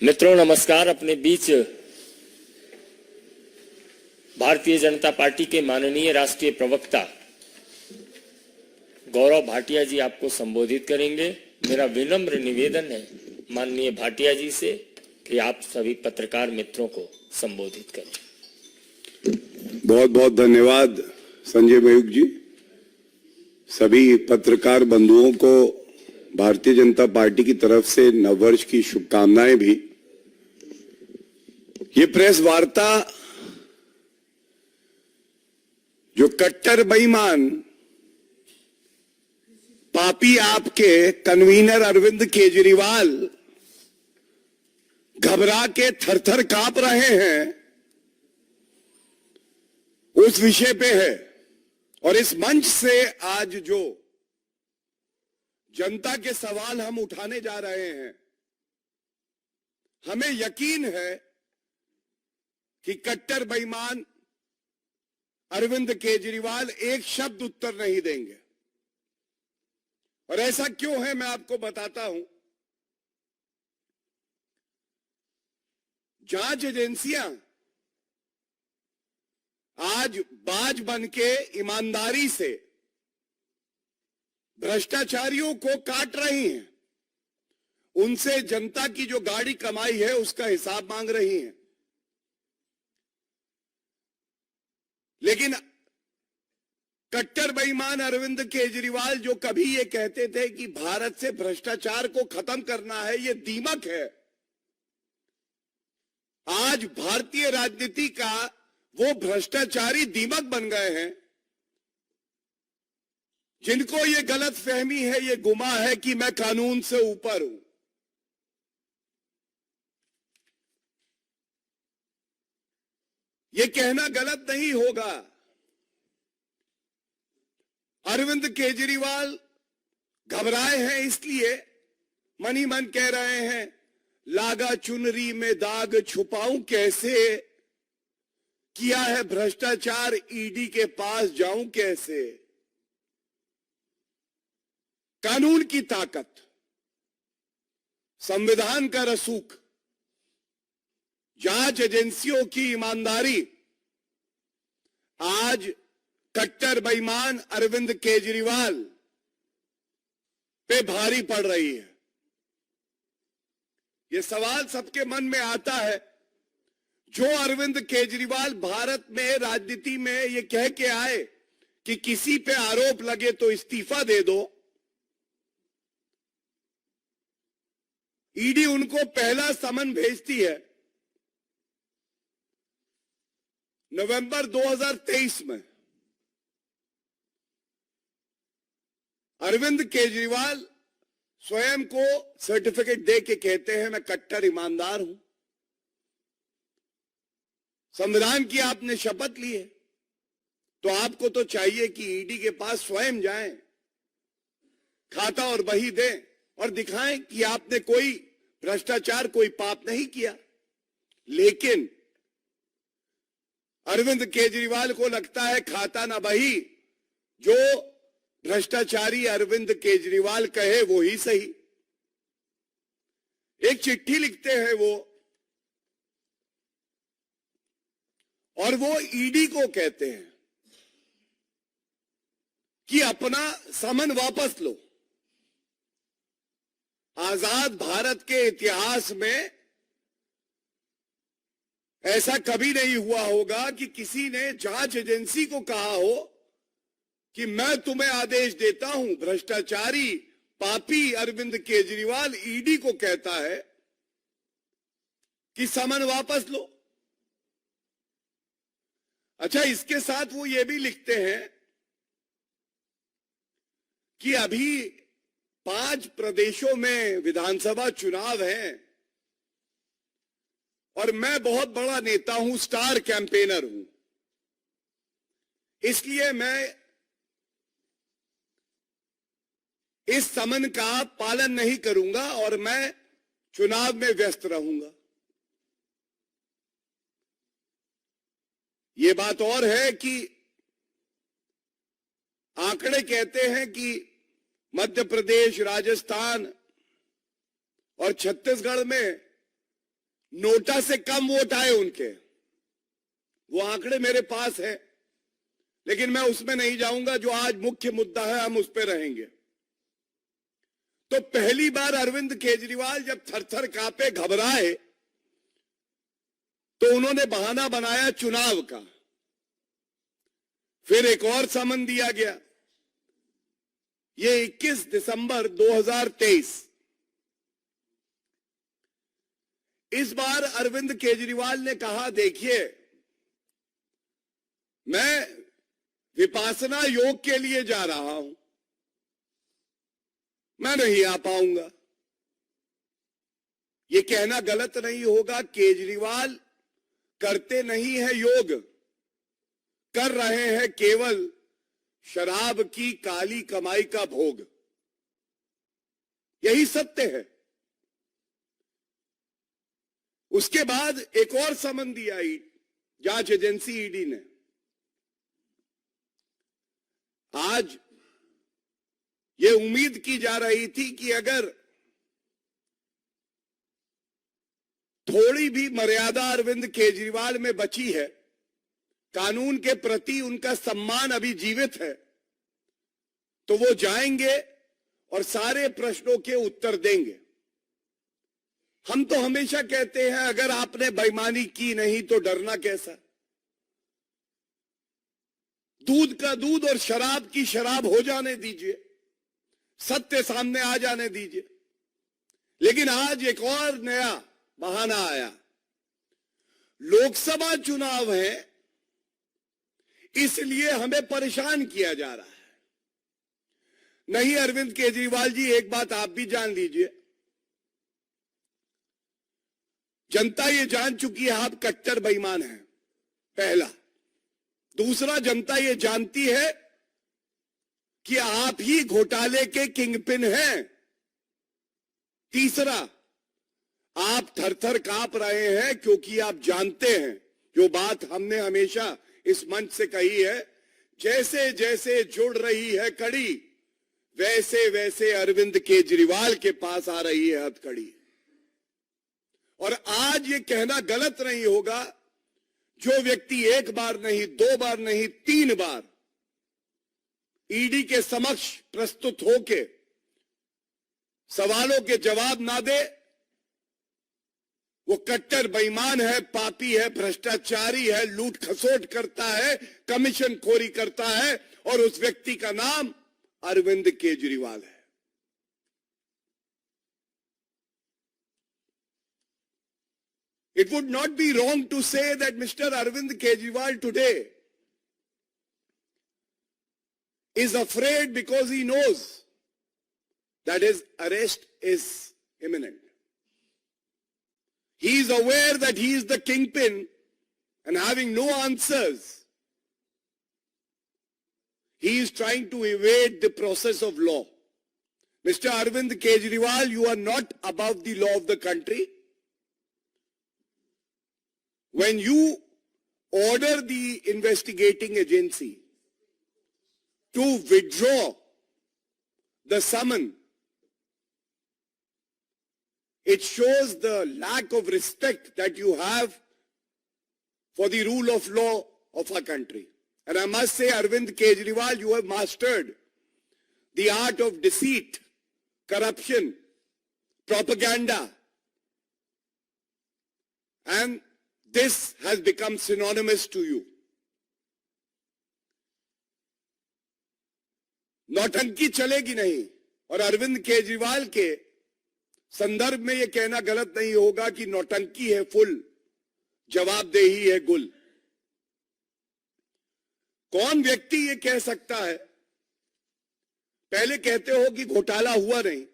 मित्रों नमस्कार। अपने बीच भारतीय जनता पार्टी के माननीय राष्ट्रीय प्रवक्ता गौरव भाटिया जी आपको संबोधित करेंगे। मेरा विनम्र निवेदन है माननीय भाटिया जी से कि आप सभी पत्रकार मित्रों को संबोधित करें। बहुत बहुत धन्यवाद संजय मयूख जी। सभी पत्रकार बंधुओं को भारतीय जनता पार्टी की तरफ से नववर्ष की शुभकामनाएं भी। ये प्रेस वार्ता जो कट्टर बेईमान पापी आपके कन्वीनर अरविंद केजरीवाल घबरा के थरथर कांप रहे हैं, उस विषय पे है। और इस मंच से आज जो जनता के सवाल हम उठाने जा रहे हैं, हमें यकीन है कि कट्टर बेईमान अरविंद केजरीवाल एक शब्द उत्तर नहीं देंगे। और ऐसा क्यों है मैं आपको बताता हूं। जांच एजेंसियां आज बाज बनके ईमानदारी से भ्रष्टाचारियों को काट रही हैं, उनसे जनता की जो गाड़ी कमाई है उसका हिसाब मांग रही हैं। लेकिन कट्टर बेईमान अरविंद केजरीवाल जो कभी ये कहते थे कि भारत से भ्रष्टाचार को खत्म करना है, ये दीमक है। आज भारतीय राजनीति का वो भ्रष्टाचारी दीमक बन गए हैं जिनको ये गलत फहमी है, ये गुमा है कि मैं कानून से ऊपर हूं। ये कहना गलत नहीं होगा। अरविंद केजरीवाल घबराए हैं, इसलिए मन ही मन कह रहे हैं, लागा चुनरी में दाग छुपाऊं कैसे, किया है भ्रष्टाचार ईडी के पास जाऊं कैसे। कानून की ताकत, संविधान का रसूख, जांच एजेंसियों की ईमानदारी आज कट्टर बेईमान अरविंद केजरीवाल पे भारी पड़ रही है। यह सवाल सबके मन में आता है, जो अरविंद केजरीवाल भारत में राजनीति में ये कह के आए कि किसी पे आरोप लगे तो इस्तीफा दे दो, ईडी उनको पहला समन भेजती है नवंबर 2023 में। अरविंद केजरीवाल स्वयं को सर्टिफिकेट दे के कहते हैं, मैं कट्टर ईमानदार हूं। संविधान की आपने शपथ ली है तो आपको तो चाहिए कि ईडी के पास स्वयं जाएं, खाता और बही दें और दिखाएं कि आपने कोई भ्रष्टाचार, कोई पाप नहीं किया। लेकिन अरविंद केजरीवाल को लगता है खाता ना बही, जो भ्रष्टाचारी अरविंद केजरीवाल कहे वो ही सही। एक चिट्ठी लिखते हैं वो, और वो ईडी को कहते हैं कि अपना समन वापस लो। आजाद भारत के इतिहास में ऐसा कभी नहीं हुआ होगा कि किसी ने जांच एजेंसी को कहा हो कि मैं तुम्हें आदेश देता हूं। भ्रष्टाचारी पापी अरविंद केजरीवाल ईडी को कहता है कि समन वापस लो। अच्छा, इसके साथ वो ये भी लिखते हैं कि अभी 5 प्रदेशों में विधानसभा चुनाव हैं और मैं बहुत बड़ा नेता हूं, स्टार कैंपेनर हूं, इसलिए मैं इस समन का पालन नहीं करूंगा और मैं चुनाव में व्यस्त रहूंगा। ये बात और है कि आंकड़े कहते हैं कि मध्य प्रदेश, राजस्थान और छत्तीसगढ़ में नोटा से कम वोट आए उनके। वो आंकड़े मेरे पास है, लेकिन मैं उसमें नहीं जाऊंगा। जो आज मुख्य मुद्दा है, हम उस पर रहेंगे। तो पहली बार अरविंद केजरीवाल जब थर-थर कांपे, घबराए, तो उन्होंने बहाना बनाया चुनाव का। फिर एक और समन दिया गया। ये 21 दिसंबर 2023। इस बार अरविंद केजरीवाल ने कहा, देखिए, मैं विपासना योग के लिए जा रहा हूं, मैं नहीं आ पाऊंगा। यह कहना गलत नहीं होगा। केजरीवाल करते नहीं है योग, कर रहे हैं केवल शराब की काली कमाई का भोग। यही सत्य है। उसके बाद एक और समन दिया जांच एजेंसी ईडी ने। आज ये उम्मीद की जा रही थी कि अगर थोड़ी भी मर्यादा अरविंद केजरीवाल में बची है, कानून के प्रति उनका सम्मान अभी जीवित है, तो वो जाएंगे और सारे प्रश्नों के उत्तर देंगे। हम तो हमेशा कहते हैं, अगर आपने बेईमानी की नहीं तो डरना कैसा। दूध का दूध और शराब की शराब हो जाने दीजिए, सत्य सामने आ जाने दीजिए। लेकिन आज एक और नया बहाना आया। लोकसभा चुनाव है, इसलिए हमें परेशान किया जा रहा है। नहीं अरविंद केजरीवाल जी, एक बात आप भी जान लीजिए, जनता ये जान चुकी है आप कट्टर बेईमान हैं, पहला। दूसरा, जनता ये जानती है कि आप ही घोटाले के किंगपिन हैं। तीसरा, आप थर-थर कांप रहे हैं क्योंकि आप जानते हैं, जो बात हमने हमेशा इस मंच से कही है, जैसे जैसे जुड़ रही है कड़ी, वैसे वैसे अरविंद केजरीवाल के पास आ रही है हथकड़ी। और आज ये कहना गलत नहीं होगा, जो व्यक्ति एक बार नहीं, दो बार नहीं, 3 बार ईडी के समक्ष प्रस्तुत होके सवालों के जवाब ना दे, वो कट्टर बेईमान है, पापी है, भ्रष्टाचारी है, लूट खसोट करता है, कमीशन खोरी करता है, और उस व्यक्ति का नाम अरविंद केजरीवाल है। It would not be wrong to say that Mr. Arvind Kejriwal today is afraid because he knows that his arrest is imminent. He is aware that he is the kingpin, and having no answers, he is trying to evade the process of law. Mr. Arvind Kejriwal, you are not above the law of the country. When you order the investigating agency to withdraw the summon, it shows the lack of respect that you have for the rule of law of our country. And I must say, Arvind Kejriwal, you have mastered the art of deceit, corruption, propaganda, and this has become synonymous to you. नौटंकी चलेगी नहीं, और अरविंद केजरीवाल के संदर्भ में यह कहना गलत नहीं होगा कि नौटंकी है फुल, जवाबदेही है गुल। कौन व्यक्ति ये कह सकता है? पहले कहते हो कि घोटाला हुआ नहीं,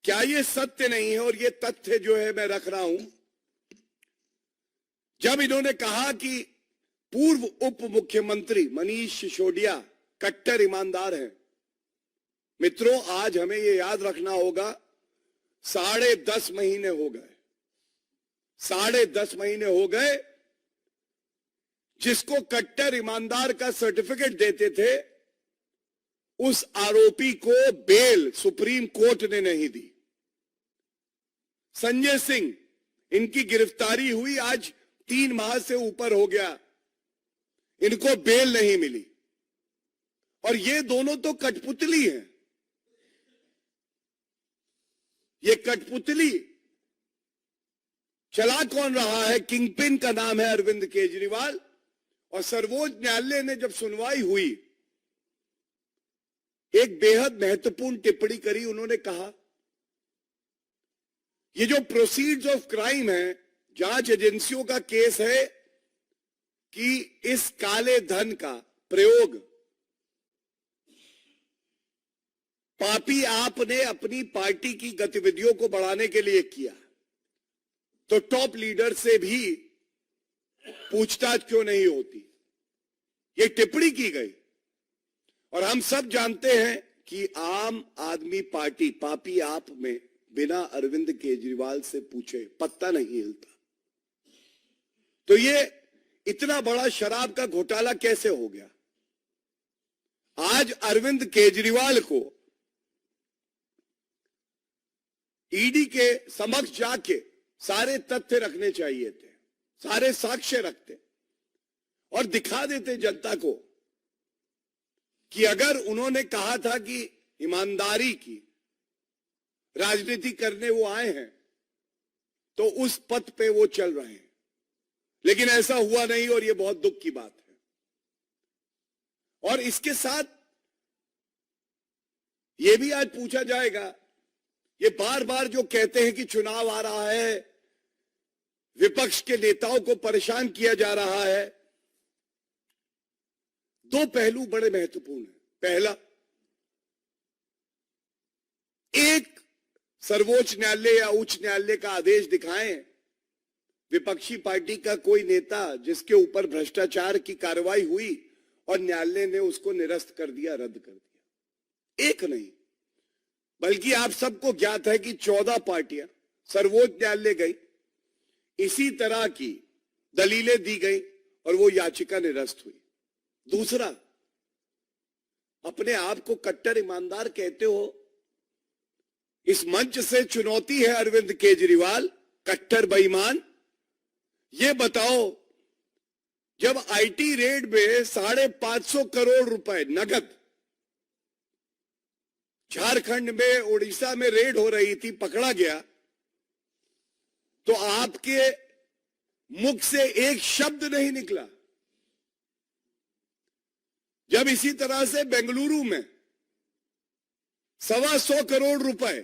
क्या ये सत्य नहीं है? और ये तथ्य जो है मैं रख रहा हूं। जब इन्होंने कहा कि पूर्व उप मुख्यमंत्री मनीष सिसोदिया कट्टर ईमानदार हैं, मित्रों आज हमें यह याद रखना होगा, 10.5 महीने हो गए, 10.5 महीने हो गए जिसको कट्टर ईमानदार का सर्टिफिकेट देते थे, उस आरोपी को बेल सुप्रीम कोर्ट ने नहीं दी। संजय सिंह इनकी गिरफ्तारी हुई, आज 3 माह से ऊपर हो गया, इनको बेल नहीं मिली। और ये दोनों तो कठपुतली हैं। ये कठपुतली चला कौन रहा है? किंगपिन का नाम है अरविंद केजरीवाल। और सर्वोच्च न्यायालय ने जब सुनवाई हुई, एक बेहद महत्वपूर्ण टिप्पणी करी। उन्होंने कहा ये जो प्रोसीड्स ऑफ क्राइम है, जांच एजेंसियों का केस है कि इस काले धन का प्रयोग पापी आपने अपनी पार्टी की गतिविधियों को बढ़ाने के लिए किया, तो टॉप लीडर से भी पूछताछ क्यों नहीं होती? ये टिप्पणी की गई। और हम सब जानते हैं कि आम आदमी पार्टी पापी आप में बिना अरविंद केजरीवाल से पूछे पत्ता नहीं हिलता। तो ये इतना बड़ा शराब का घोटाला कैसे हो गया? आज अरविंद केजरीवाल को ईडी के समक्ष जाके सारे तथ्य रखने चाहिए थे, सारे साक्ष्य रखते और दिखा देते जनता को कि अगर उन्होंने कहा था कि ईमानदारी की राजनीति करने वो आए हैं, तो उस पथ पे वो चल रहे हैं। लेकिन ऐसा हुआ नहीं और ये बहुत दुख की बात है। और इसके साथ ये भी आज पूछा जाएगा, ये बार बार जो कहते हैं कि चुनाव आ रहा है, विपक्ष के नेताओं को परेशान किया जा रहा है। 2 पहलू बड़े महत्वपूर्ण हैं। पहला, एक सर्वोच्च न्यायालय या उच्च न्यायालय का आदेश दिखाएं, विपक्षी पार्टी का कोई नेता जिसके ऊपर भ्रष्टाचार की कार्रवाई हुई और न्यायालय ने उसको निरस्त कर दिया, रद्द कर दिया। एक नहीं, बल्कि आप सबको ज्ञात है कि 14 पार्टियां सर्वोच्च न्यायालय गई, इसी तरह की दलीलें दी गई और वो याचिका निरस्त हुई। दूसरा, अपने आप को कट्टर ईमानदार कहते हो, इस मंच से चुनौती है अरविंद केजरीवाल, कट्टर बेईमान। ये बताओ, जब आईटी रेड में 550 करोड़ रुपए नगद झारखंड में, उड़ीसा में रेड हो रही थी, पकड़ा गया, तो आपके मुख से एक शब्द नहीं निकला। जब इसी तरह से बेंगलुरु में 125 करोड़ रुपए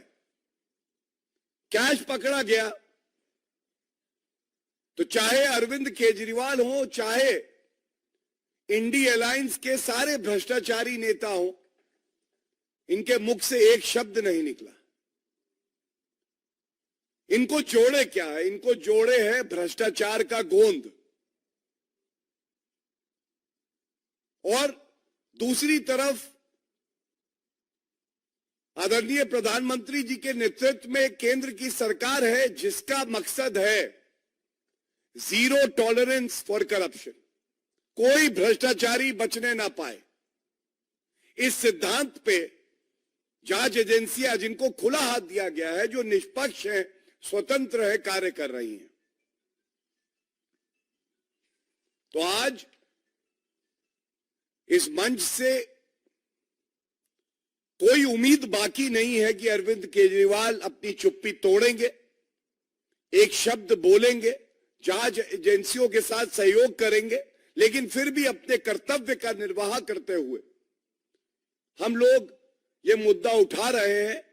कैश पकड़ा गया, तो चाहे अरविंद केजरीवाल हो, चाहे इंडी अलायंस के सारे भ्रष्टाचारी नेता हो, इनके मुख से एक शब्द नहीं निकला। इनको जोड़े क्या है? इनको जोड़े है भ्रष्टाचार का गोंद। और दूसरी तरफ आदरणीय प्रधानमंत्री जी के नेतृत्व में केंद्र की सरकार है जिसका मकसद है जीरो टॉलरेंस फॉर करप्शन, कोई भ्रष्टाचारी बचने ना पाए। इस सिद्धांत पे जांच एजेंसियां, जिनको खुला हाथ दिया गया है, जो निष्पक्ष है, स्वतंत्र है, कार्य कर रही हैं। तो आज इस मंच से कोई उम्मीद बाकी नहीं है कि अरविंद केजरीवाल अपनी चुप्पी तोड़ेंगे, एक शब्द बोलेंगे, जांच एजेंसियों के साथ सहयोग करेंगे, लेकिन फिर भी अपने कर्तव्य का निर्वाह करते हुए हम लोग ये मुद्दा उठा रहे हैं।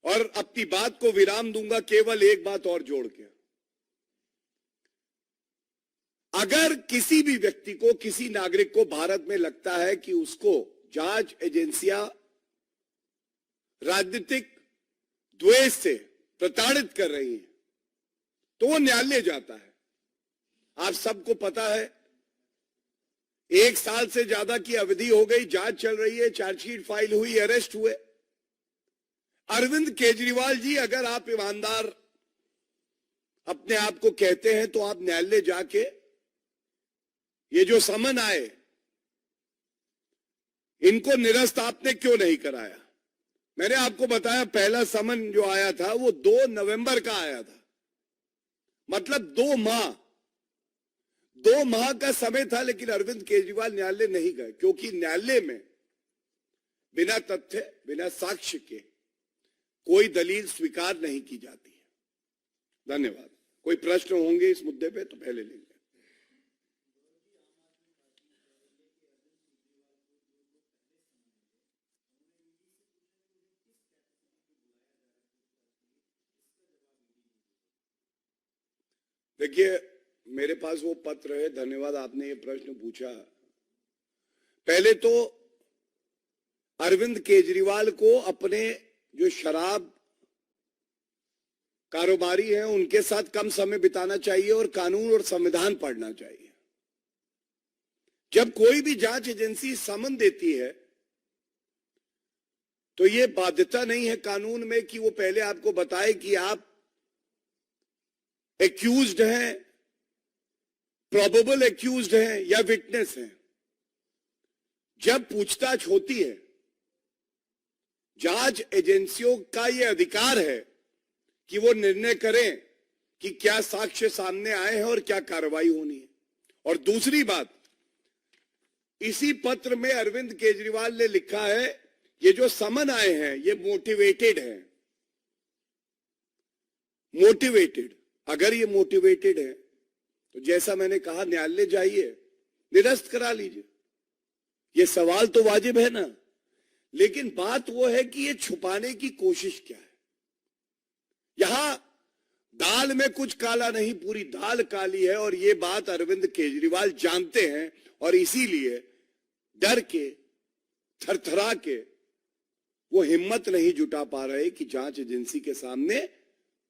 और अपनी बात को विराम दूंगा केवल एक बात और जोड़ के। अगर किसी भी व्यक्ति को, किसी नागरिक को भारत में लगता है कि उसको जांच एजेंसियां राजनीतिक द्वेष से प्रताड़ित कर रही हैं, तो वो न्यायालय जाता है। आप सबको पता है, 1 साल से ज्यादा की अवधि हो गई, जांच चल रही है, चार्जशीट फाइल हुई, अरेस्ट हुए। अरविंद केजरीवाल जी, अगर आप ईमानदार अपने आप को कहते हैं, तो आप न्यायालय जाके ये जो समन आए, इनको निरस्त आपने क्यों नहीं कराया? मैंने आपको बताया, पहला समन जो आया था वो 2 नवंबर का आया था। मतलब 2 माह का समय था, लेकिन अरविंद केजरीवाल न्यायालय नहीं गए, क्योंकि न्यायालय में बिना तथ्य, बिना साक्ष्य के कोई दलील स्वीकार नहीं की जाती है। धन्यवाद। कोई प्रश्न होंगे इस मुद्दे पे तो पहले लेंगे। देखिए, मेरे पास वो पत्र है। धन्यवाद, आपने ये प्रश्न पूछा। पहले तो अरविंद केजरीवाल को अपने जो शराब कारोबारी हैं उनके साथ कम समय बिताना चाहिए और कानून और संविधान पढ़ना चाहिए। जब कोई भी जांच एजेंसी समन देती है तो ये बाध्यता नहीं है कानून में कि वो पहले आपको बताए कि आप एक्यूज्ड हैं, प्रोबेबल एक्यूज्ड हैं या विटनेस हैं। जब पूछताछ होती है, जांच एजेंसियों का यह अधिकार है कि वो निर्णय करें कि क्या साक्ष्य सामने आए हैं और क्या कार्रवाई होनी है। और दूसरी बात, इसी पत्र में अरविंद केजरीवाल ने लिखा है ये जो समन आए हैं ये मोटिवेटेड है। मोटिवेटेड, अगर ये मोटिवेटेड है तो जैसा मैंने कहा न्यायालय जाइए, निरस्त करा लीजिए। ये सवाल तो वाजिब है ना, लेकिन बात वो है कि ये छुपाने की कोशिश क्या है। यहां दाल में कुछ काला नहीं, पूरी दाल काली है और ये बात अरविंद केजरीवाल जानते हैं और इसीलिए डर के, थरथरा के वो हिम्मत नहीं जुटा पा रहे कि जांच एजेंसी के सामने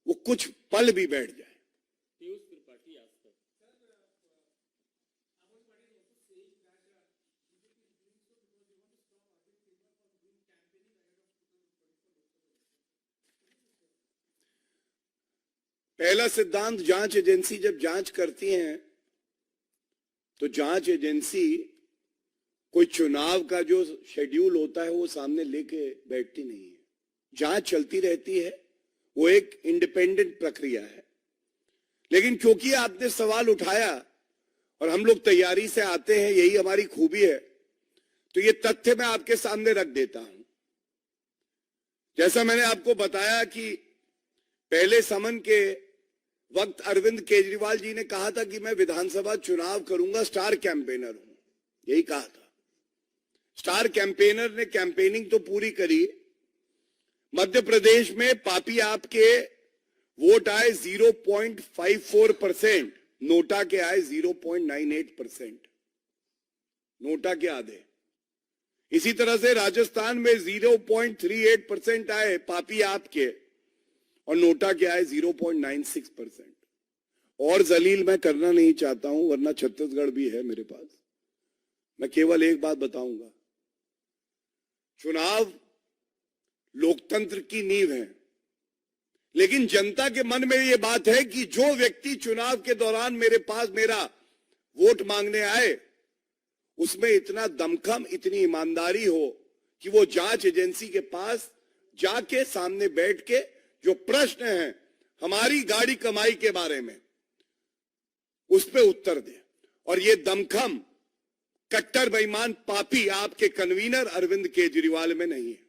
वो कुछ पल भी बैठ जाए। पहला सिद्धांत, जांच एजेंसी जब जांच करती हैं तो जांच एजेंसी कोई चुनाव का जो शेड्यूल होता है वो सामने लेके बैठती नहीं है। जांच चलती रहती है, वो एक इंडिपेंडेंट प्रक्रिया है। लेकिन क्योंकि आपने सवाल उठाया और हम लोग तैयारी से आते हैं, यही हमारी खूबी है, तो ये तथ्य मैं आपके सामने रख देता हूं। जैसा मैंने आपको बताया कि पहले समन के वक्त अरविंद केजरीवाल जी ने कहा था कि मैं विधानसभा चुनाव करूंगा, स्टार कैंपेनर हूं, यही कहा था। स्टार कैंपेनर ने कैंपेनिंग तो पूरी करी। मध्य प्रदेश में पापी आपके वोट आए 0.54%, नोटा के आए 0.98%, नोटा के आधे। इसी तरह से राजस्थान में 0.38% आए पापी आपके और नोटा के आए 0.96%। और जलील मैं करना नहीं चाहता हूं, वरना छत्तीसगढ़ भी है मेरे पास। मैं केवल एक बात बताऊंगा, चुनाव लोकतंत्र की नींव है, लेकिन जनता के मन में यह बात है कि जो व्यक्ति चुनाव के दौरान मेरे पास मेरा वोट मांगने आए, उसमें इतना दमखम, इतनी ईमानदारी हो कि वो जांच एजेंसी के पास जाके सामने बैठ के जो प्रश्न है हमारी गाड़ी कमाई के बारे में, उस पे उत्तर दे। और ये दमखम कट्टर बेईमान पापी आपके कन्वीनर अरविंद केजरीवाल में नहीं है।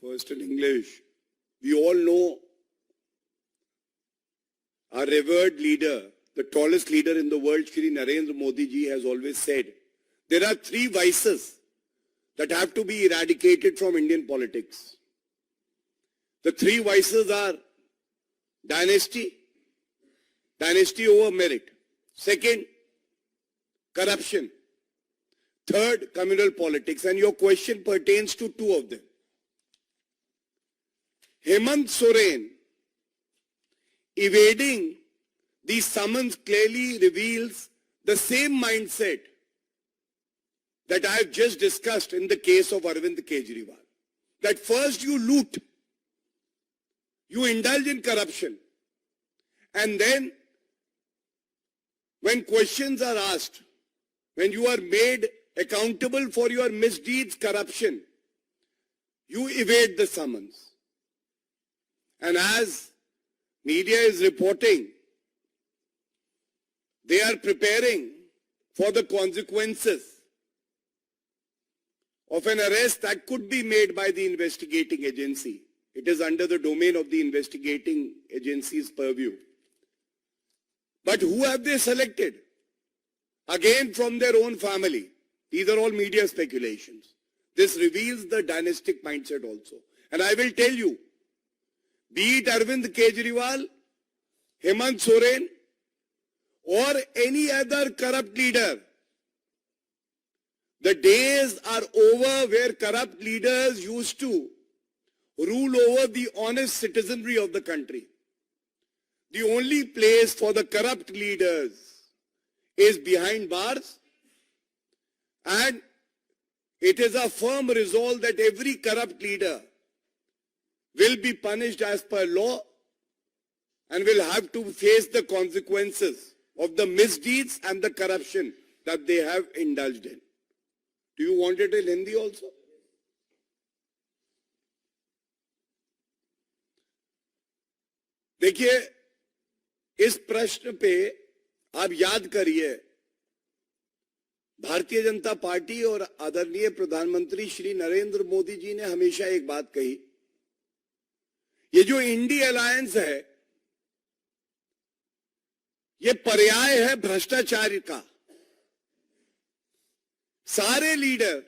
First in English, we all know our revered leader, the tallest leader in the world, Shri Narendra Modi ji, has always said, there are 3 vices that have to be eradicated from Indian politics. The 3 vices are dynasty over merit. Second, corruption. Third, communal politics. And your question pertains to 2 of them. Hemant Soren evading the summons clearly reveals the same mindset that I have just discussed in the case of Arvind Kejriwal. That first you loot, you indulge in corruption, and then when questions are asked, when you are made accountable for your misdeeds, corruption, you evade the summons. And as media is reporting, they are preparing for the consequences of an arrest that could be made by the investigating agency. It is under the domain of the investigating agency's purview. But who have they selected? Again, from their own family. These are all media speculations. This reveals the dynastic mindset also. And I will tell you, be it Arvind Kejriwal, Hemant Soren, or any other corrupt leader, the days are over where corrupt leaders used to rule over the honest citizenry of the country. The only place for the corrupt leaders is behind bars, and it is a firm resolve that every corrupt leader will be punished as per law and will have to face the consequences of the misdeeds and the corruption that they have indulged in. Do you want it in Hindi also? देखिए, इस प्रश्न पे आप याद करिए, Bharatiya Janata party और आदरणीय प्रधानमंत्री श्री नरेंद्र मोदी जी ने हमेशा एक बात कही, ये जो इंडी अलायंस है, ये पर्याय है भ्रष्टाचार का। सारे लीडर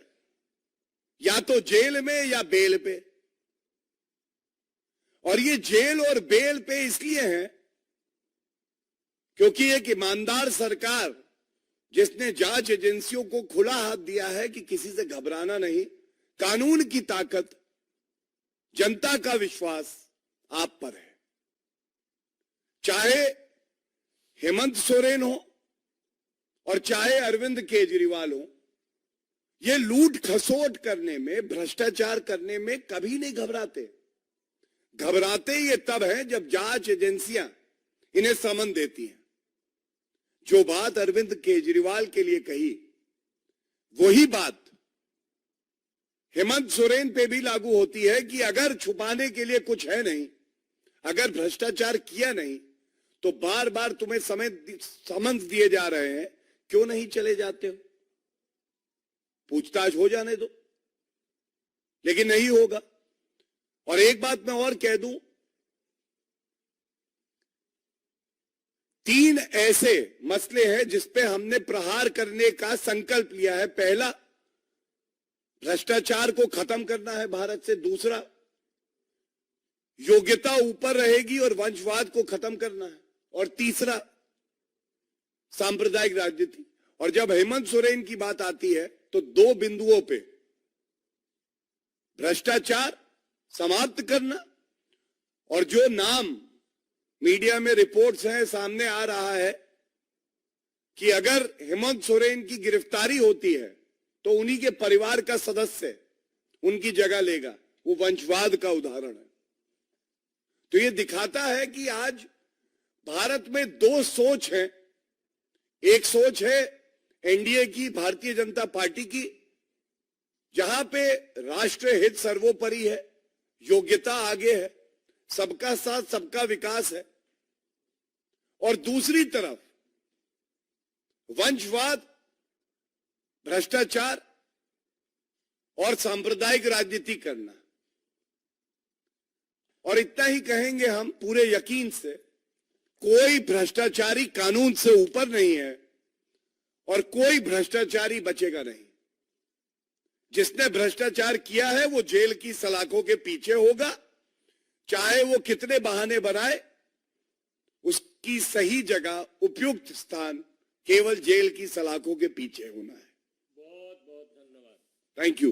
या तो जेल में या बेल पे, और ये जेल और बेल पे इसलिए है क्योंकि एक ईमानदार सरकार जिसने जांच एजेंसियों को खुला हाथ दिया है कि किसी से घबराना नहीं, कानून की ताकत, जनता का विश्वास आप पर है। चाहे हेमंत सोरेन हो और चाहे अरविंद केजरीवाल हो, ये लूट खसोट करने में, भ्रष्टाचार करने में कभी नहीं घबराते। घबराते ये तब है जब जांच एजेंसियां इन्हें समन देती हैं। जो बात अरविंद केजरीवाल के लिए कही, वही बात हेमंत सोरेन पे भी लागू होती है कि अगर छुपाने के लिए कुछ है नहीं, अगर भ्रष्टाचार किया नहीं, तो बार बार तुम्हें समन्स दिए जा रहे हैं, क्यों नहीं चले जाते हो? पूछताछ हो जाने दो। लेकिन नहीं होगा। और एक बात मैं और कह दूं, 3 ऐसे मसले हैं जिस पे हमने प्रहार करने का संकल्प लिया है। पहला, भ्रष्टाचार को खत्म करना है भारत से। दूसरा, योग्यता ऊपर रहेगी और वंशवाद को खत्म करना है। और तीसरा, सांप्रदायिक राजनीति। और जब हेमंत सोरेन की बात आती है तो 2 बिंदुओं पे, भ्रष्टाचार समाप्त करना, और जो नाम मीडिया में रिपोर्ट्स हैं, सामने आ रहा है कि अगर हेमंत सोरेन की गिरफ्तारी होती है तो उन्हीं के परिवार का सदस्य उनकी जगह लेगा, वो वंशवाद का उदाहरण है। तो ये दिखाता है कि आज भारत में 2 सोच है। एक सोच है एनडीए की, भारतीय जनता पार्टी की, जहां पे राष्ट्र हित सर्वोपरि है, योग्यता आगे है, सबका साथ सबका विकास है। और दूसरी तरफ वंशवाद, भ्रष्टाचार और सांप्रदायिक राजनीति करना। और इतना ही कहेंगे हम पूरे यकीन से, कोई भ्रष्टाचारी कानून से ऊपर नहीं है और कोई भ्रष्टाचारी बचेगा नहीं। जिसने भ्रष्टाचार किया है वो जेल की सलाखों के पीछे होगा, चाहे वो कितने बहाने बनाए, उसकी सही जगह, उपयुक्त स्थान केवल जेल की सलाखों के पीछे होना है। बहुत बहुत धन्यवाद। Thank you.